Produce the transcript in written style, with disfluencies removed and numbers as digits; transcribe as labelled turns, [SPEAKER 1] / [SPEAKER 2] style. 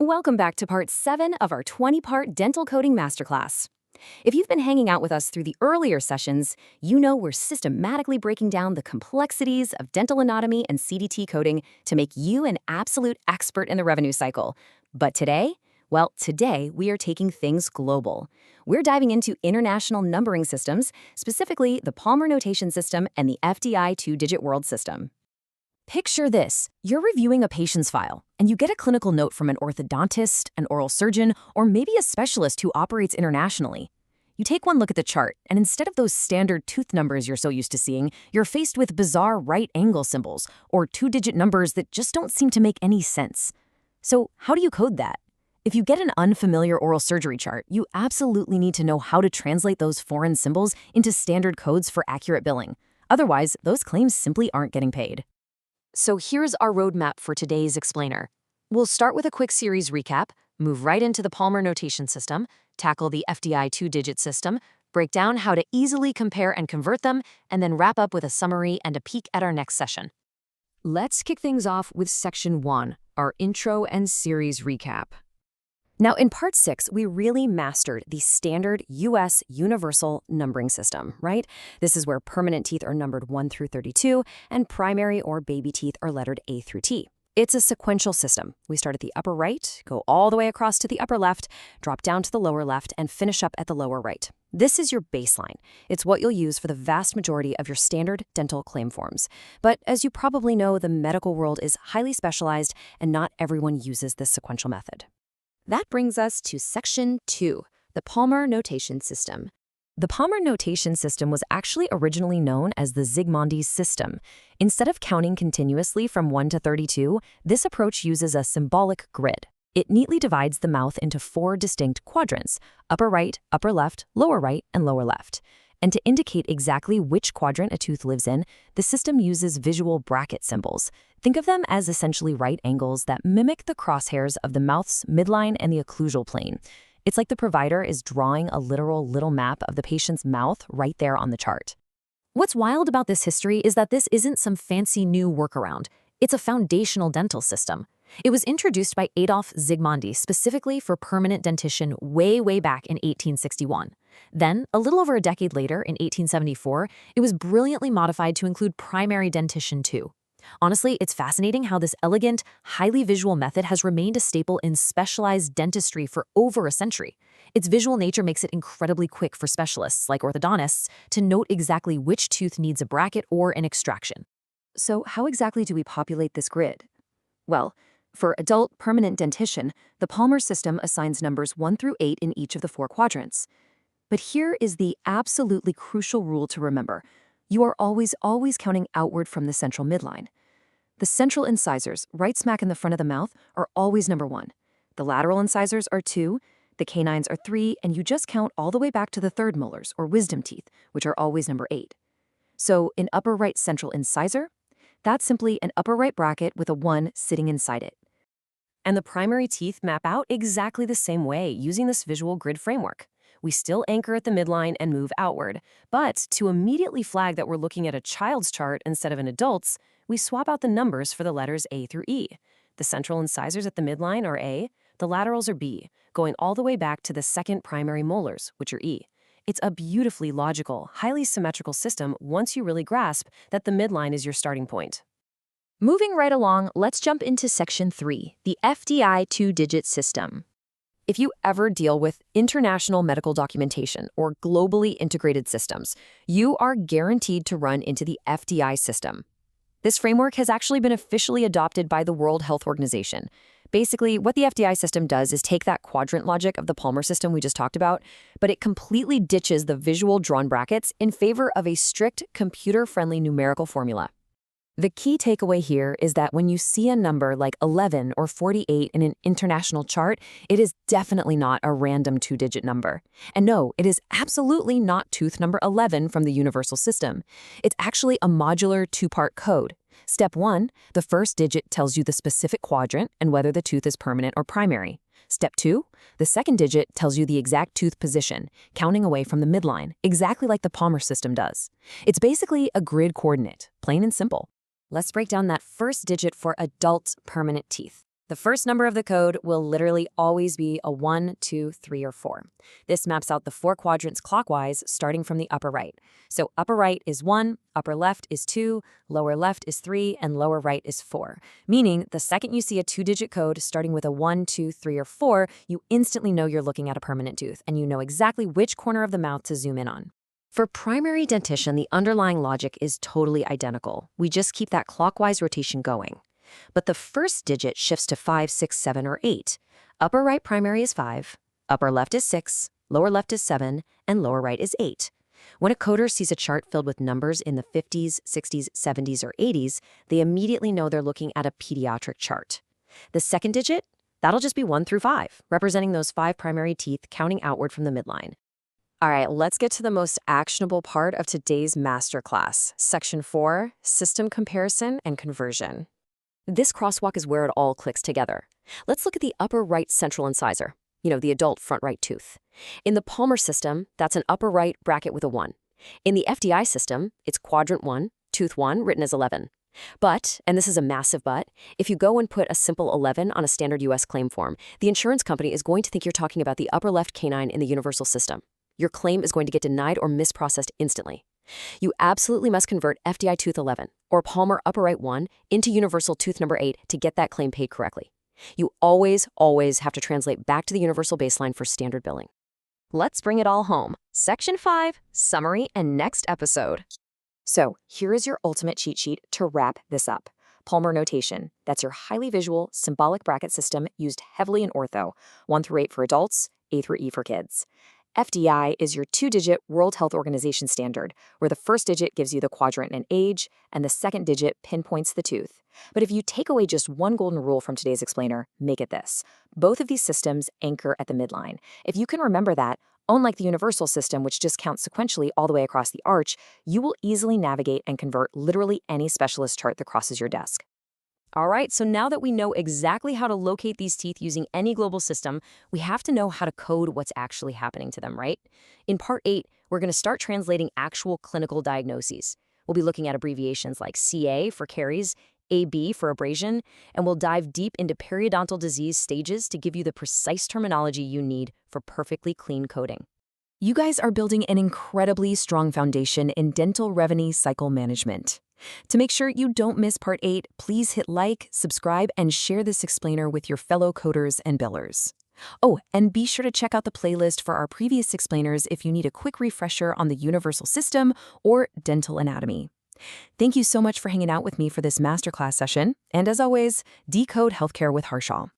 [SPEAKER 1] Welcome back to part 7 of our 20-part dental coding masterclass. If you've been hanging out with us through the earlier sessions, you know we're systematically breaking down the complexities of dental anatomy and CDT coding to make you an absolute expert in the revenue cycle. But today, today we are taking things global. We're diving into international numbering systems, specifically the Palmer notation system and the FDI two-digit world system. Picture this. You're reviewing a patient's file, and you get a clinical note from an orthodontist, an oral surgeon, or maybe a specialist who operates internationally. You take one look at the chart, and instead of those standard tooth numbers you're so used to seeing, you're faced with bizarre right angle symbols, or two-digit numbers that just don't seem to make any sense. So how do you code that? If you get an unfamiliar oral surgery chart, you absolutely need to know how to translate those foreign symbols into standard codes for accurate billing. Otherwise, those claims simply aren't getting paid. So here's our roadmap for today's explainer. We'll start with a quick series recap, move right into the Palmer notation system, tackle the FDI two-digit system, break down how to easily compare and convert them, and then wrap up with a summary and a peek at our next session. Let's kick things off with Section 1, our intro and series recap. Now, in Part 6, we really mastered the standard U.S. universal numbering system, right? This is where permanent teeth are numbered 1 through 32, and primary or baby teeth are lettered A through T. It's a sequential system. We start at the upper right, go all the way across to the upper left, drop down to the lower left, and finish up at the lower right. This is your baseline. It's what you'll use for the vast majority of your standard dental claim forms. But as you probably know, the medical world is highly specialized, and not everyone uses this sequential method. That brings us to Section 2, the Palmer notation system. The Palmer notation system was actually originally known as the Zsigmondy system. Instead of counting continuously from 1 to 32, this approach uses a symbolic grid. It neatly divides the mouth into 4 distinct quadrants: upper right, upper left, and lower left. And to indicate exactly which quadrant a tooth lives in, the system uses visual bracket symbols. Think of them as essentially right angles that mimic the crosshairs of the mouth's midline and the occlusal plane. It's like the provider is drawing a literal little map of the patient's mouth right there on the chart. What's wild about this history is that this isn't some fancy new workaround. It's a foundational dental system. It was introduced by Adolf Zsigmondy specifically for permanent dentition way back in 1861. Then, a little over a decade later, in 1874, it was brilliantly modified to include primary dentition too. Honestly, it's fascinating how this elegant, highly visual method has remained a staple in specialized dentistry for over a century. Its visual nature makes it incredibly quick for specialists, like orthodontists, to note exactly which tooth needs a bracket or an extraction. So how exactly do we populate this grid? Well, for adult permanent dentition, the Palmer system assigns numbers 1 through 8 in each of the 4 quadrants. But here is the absolutely crucial rule to remember. You are always counting outward from the central midline. The central incisors, right smack in the front of the mouth, are always number 1. The lateral incisors are 2, the canines are 3, and you just count all the way back to the third molars, or wisdom teeth, which are always number 8. So an upper right central incisor, that's simply an upper right bracket with a 1 sitting inside it. And the primary teeth map out exactly the same way using this visual grid framework. We still anchor at the midline and move outward, but to immediately flag that we're looking at a child's chart instead of an adult's, we swap out the numbers for the letters A through E. The central incisors at the midline are A, the laterals are B, going all the way back to the second primary molars, which are E. It's a beautifully logical, highly symmetrical system once you really grasp that the midline is your starting point. Moving right along, let's jump into Section 3, the FDI two-digit system. If you ever deal with international medical documentation or globally integrated systems, you are guaranteed to run into the FDI system. This framework has actually been officially adopted by the World Health Organization. Basically, what the FDI system does is take that quadrant logic of the Palmer system we just talked about, but it completely ditches the visual drawn brackets in favor of a strict, computer-friendly numerical formula. The key takeaway here is that when you see a number like 11 or 48 in an international chart, it is definitely not a random two-digit number. And no, it is absolutely not tooth number 11 from the universal system. It's actually a modular 2-part code. Step 1, the first digit tells you the specific quadrant and whether the tooth is permanent or primary. Step 2, the second digit tells you the exact tooth position, counting away from the midline, exactly like the Palmer system does. It's basically a grid coordinate, plain and simple. Let's break down that first digit for adult permanent teeth. The first number of the code will literally always be a 1, 2, 3, or 4. This maps out the 4 quadrants clockwise, starting from the upper right. So upper right is 1, upper left is 2, lower left is 3, and lower right is 4. Meaning, the second you see a 2-digit code starting with a 1, 2, 3, or 4, you instantly know you're looking at a permanent tooth, and you know exactly which corner of the mouth to zoom in on. For primary dentition, the underlying logic is totally identical. We just keep that clockwise rotation going. But the first digit shifts to 5, 6, 7, or 8. Upper right primary is 5, upper left is 6, lower left is 7, and lower right is 8. When a coder sees a chart filled with numbers in the 50s, 60s, 70s, or 80s, they immediately know they're looking at a pediatric chart. The second digit? That'll just be 1 through 5, representing those 5 primary teeth counting outward from the midline. All right, let's get to the most actionable part of today's masterclass, Section 4, System Comparison and Conversion. This crosswalk is where it all clicks together. Let's look at the upper right central incisor, the adult front right tooth. In the Palmer system, that's an upper right bracket with a 1. In the FDI system, it's quadrant 1, tooth 1, written as 11. But, and this is a massive but, if you go and put a simple 11 on a standard U.S. claim form, the insurance company is going to think you're talking about the upper left canine in the universal system. Your claim is going to get denied or misprocessed instantly. You absolutely must convert FDI tooth 11 or Palmer upper right 1 into universal tooth number 8 to get that claim paid correctly. You always have to translate back to the universal baseline for standard billing. Let's bring it all home. Section 5, Summary and Next Episode. So here is your ultimate cheat sheet to wrap this up. Palmer notation. That's your highly visual, symbolic bracket system used heavily in ortho, 1 through 8 for adults, A through E for kids. FDI is your 2-digit World Health Organization standard, where the first digit gives you the quadrant and age, and the second digit pinpoints the tooth. But if you take away just one golden rule from today's explainer, make it this. Both of these systems anchor at the midline. If you can remember that, unlike the universal system, which just counts sequentially all the way across the arch, you will easily navigate and convert literally any specialist chart that crosses your desk. All right, so now that we know exactly how to locate these teeth using any global system, we have to know how to code what's actually happening to them, right? In Part 8, we're going to start translating actual clinical diagnoses. We'll be looking at abbreviations like CA for caries, AB for abrasion, and we'll dive deep into periodontal disease stages to give you the precise terminology you need for perfectly clean coding. You guys are building an incredibly strong foundation in dental revenue cycle management. To make sure you don't miss Part 8, please hit like, subscribe, and share this explainer with your fellow coders and billers. Oh, and be sure to check out the playlist for our previous explainers if you need a quick refresher on the universal system or dental anatomy. Thank you so much for hanging out with me for this masterclass session, and as always, decode healthcare with Harshal.